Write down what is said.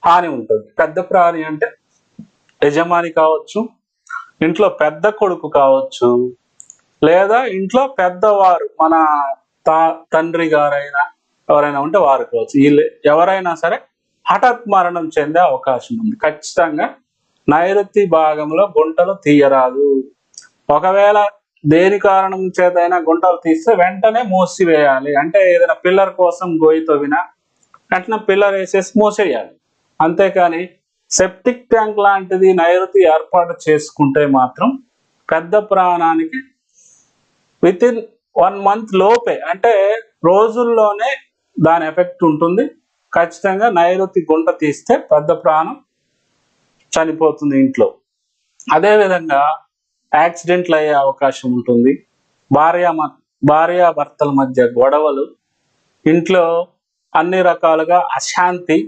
హాని ఉంటుంది. పెద్ద ప్రాణి అంటే యజమాని కావచ్చు, ఇంట్లో పెద్ద కొడుకు కావచ్చు, లేదా ఇంట్లో పెద్దవారు మన తండ్రి గారైనా ఎవరైనా ఉంటే వారు కావచ్చు. వీళ్ళు ఎవరైనా సరే హఠాత్ మరణం చెందే అవకాశం ఉంది. ఖచ్చితంగా నైరుతి భాగంలో గుంటలు తీయరాదు. ఒకవేళ దేని కారణం చేతైనా గుంటలు తీస్తే వెంటనే మూసివేయాలి. అంటే ఏదైనా పిల్లర్ కోసం గొయ్యి తవ్వినా వెంటనే పిల్లర్ వేసేసి మూసేయాలి. అంతేకాని సెప్టిక్ ట్యాంక్ లాంటిది నైరుతి ఏర్పాటు చేసుకుంటే మాత్రం పెద్ద ప్రాణానికి విత్ ఇన్ 1 month లోపే, అంటే రోజుల్లోనే దాని ఎఫెక్ట్ ఉంటుంది. ఖచ్చితంగా నైరుతి గుంట తీస్తే పెద్ద ప్రాణం చనిపోతుంది ఇంట్లో. అదేవిధంగా యాక్సిడెంట్లు అయ్యే అవకాశం ఉంటుంది. భార్యాభర్తల మధ్య గొడవలు, ఇంట్లో అన్ని రకాలుగా అశాంతి,